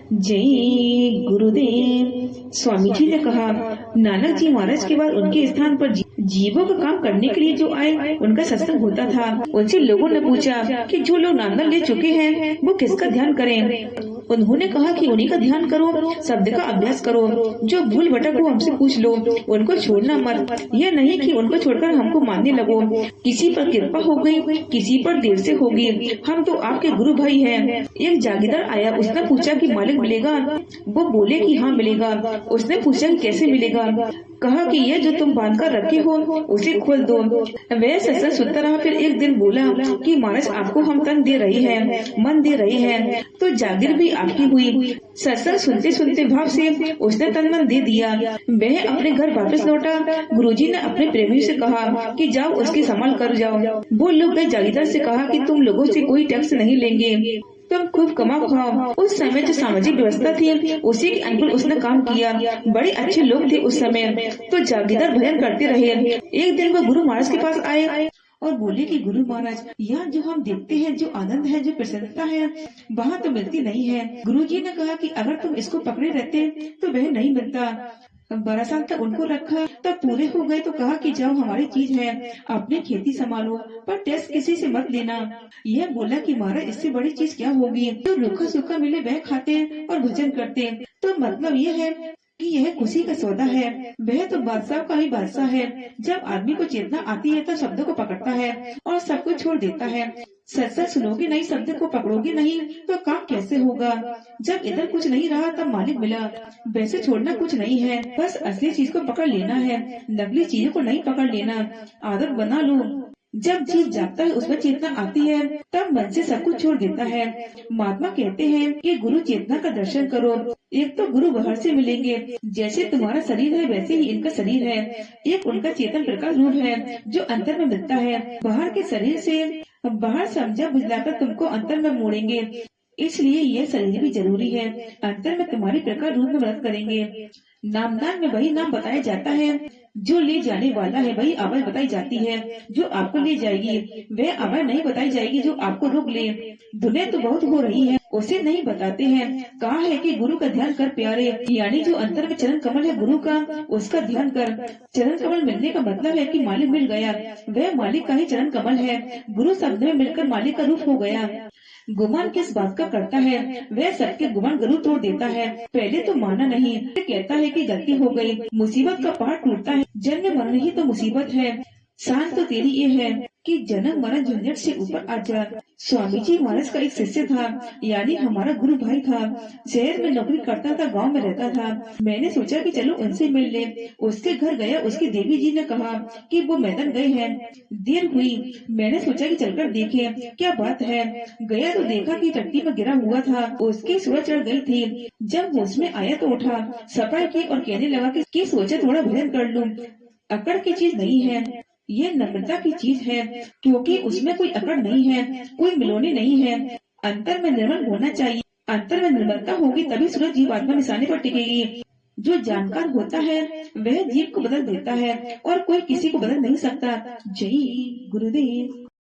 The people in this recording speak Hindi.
जय गुरुदेव। स्वामी जी ने कहा, नानक जी महाराज के बाद उनके स्थान पर जीवों का काम करने के लिए जो आए उनका सत्संग होता था। उनसे लोगों ने पूछा कि जो लोग नाम ले चुके हैं वो किसका ध्यान करें। उन्होंने कहा कि उन्हीं का ध्यान करो, शब्द का अभ्यास करो। जो भूल भटक हो हमसे पूछ लो, उनको छोड़ना मत। यह नहीं कि उनको छोड़कर हमको मानने लगो। किसी पर कृपा हो गई, किसी पर देर से होगी, हम तो आपके गुरु भाई हैं। एक जागीरदार आया, उसने पूछा कि मालिक मिलेगा? वो बोले कि हाँ मिलेगा। उसने पूछा कि कैसे मिलेगा? कहा कि ये जो तुम बांध कर रखे हो उसे खोल दो। वह सत्संग सुनता रहा। फिर एक दिन बोला कि महाराज आपको हम तन दे रहे हैं, मन दे रहे हैं, तो जागीर भी आपकी हुई। सत्संग सुनते सुनते भाव से उसने तन मन दे दिया। वह अपने घर वापस लौटा। गुरुजी ने अपने प्रेमी से कहा कि जाओ उसकी संभाल कर जाओ। वो लोग गए जागीरदार से कहा कि तुम लोगों से कोई टैक्स नहीं लेंगे, तुम खूब कमा खाओ। उस समय जो सामाजिक व्यवस्था थी उसी के अनुकूल उसने काम किया। बड़े अच्छे लोग थे उस समय, तो जागीरदार भजन करते रहे। एक दिन वो गुरु महाराज के पास आए और बोले कि गुरु महाराज, यहाँ जो हम देखते हैं, जो आनंद है, जो प्रसन्नता है, वहाँ तो मिलती नहीं है। गुरुजी ने कहा कि अगर तुम इसको पकड़े रहते तो वह नहीं मिलता। 12 साल तक उनको रखा, तब पूरे हो गए तो कहा कि जाओ हमारी चीज है, अपनी खेती संभालो, पर टेस्ट किसी से मत लेना। यह बोला कि महाराज इससे बड़ी चीज क्या होगी, जो रूखा सूखा मिले वह खाते और भजन करते। तो मतलब यह है कि यह खुशी का सौदा है। वह तो बादशाह का ही बादशाह है। जब आदमी को चेतना आती है तो शब्दों को पकड़ता है और सब कुछ छोड़ देता है। सत्संग सुनोगे नहीं, शब्द को पकड़ोगे नहीं तो काम कैसे होगा? जब इधर कुछ नहीं रहा तब मालिक मिला। वैसे छोड़ना कुछ नहीं है, बस असली चीज को पकड़ लेना है, नकली चीजों को नहीं पकड़ लेना। आदत बना लो। जब जीव जागता है, उसमें चेतना आती है, तब मन से सब कुछ छोड़ देता है। महात्मा कहते हैं कि गुरु चेतना का दर्शन करो। एक तो गुरु बाहर से मिलेंगे, जैसे तुम्हारा शरीर है वैसे ही इनका शरीर है। एक उनका चेतन प्रकाश रूप है जो अंतर में मिलता है। बाहर के शरीर से बाहर समझा बुझलाकर तुमको अंतर में मोड़ेंगे, इसलिए यह शरीर भी जरूरी है। अंतर में तुम्हारी प्रकार रूप में मदद करेंगे। नामदान में वही नाम बताया जाता है जो ले जाने वाला है, वही आवाज बताई जाती है जो आपको ले जाएगी। वह आवाज नहीं बताई जाएगी जो आपको रोक ले। धुनें तो बहुत हो रही है, उसे नहीं बताते हैं। कहा है कि गुरु का ध्यान कर प्यारे, यानी जो अंतर में चरण कमल है गुरु का, उसका ध्यान कर। चरण कमल मिलने का मतलब है कि मालिक मिल गया। वह मालिक का ही चरण कमल है। गुरु शब्द में मिलकर मालिक का रूप हो गया। गुमान किस बात का करता है? वह सबके गुमान जरूर तोड़ देता है। पहले तो माना नहीं, कहता है कि गलती हो गई। मुसीबत का पहाड़ टूटता है, जन्म मरण ही तो मुसीबत है। शान तो तेरी ये है कि जन्म मरण झंझट से ऊपर आ जा। स्वामी जी महाराज का एक शिष्य था, यानी हमारा गुरु भाई था। शहर में नौकरी करता था, गांव में रहता था। मैंने सोचा कि चलो उनसे मिल ले। उसके घर गया। उसकी देवी जी ने कहा कि वो मैदान गए हैं, देर हुई। मैंने सोचा कि चलकर देखे क्या बात है। गया तो देखा कि टट्टी में गिरा हुआ था, उसकी सूरज चढ़ गई थी। जब होश में आया तो उठा, सफाई की और कहने लगा कि सोचा थोड़ा भजन कर लूं। अकड़ की चीज नहीं है, ये नम्रता की चीज है, क्योंकि उसमें कोई अकड़ नहीं है, कोई मिलोनी नहीं है। अंतर में निर्मल होना चाहिए। अंतर में निर्मलता होगी तभी सूरज जीव आत्मा निशाने पर टिकेगी। जो जानकार होता है वह जीव को बदल देता है और कोई किसी को बदल नहीं सकता। जय गुरुदेव।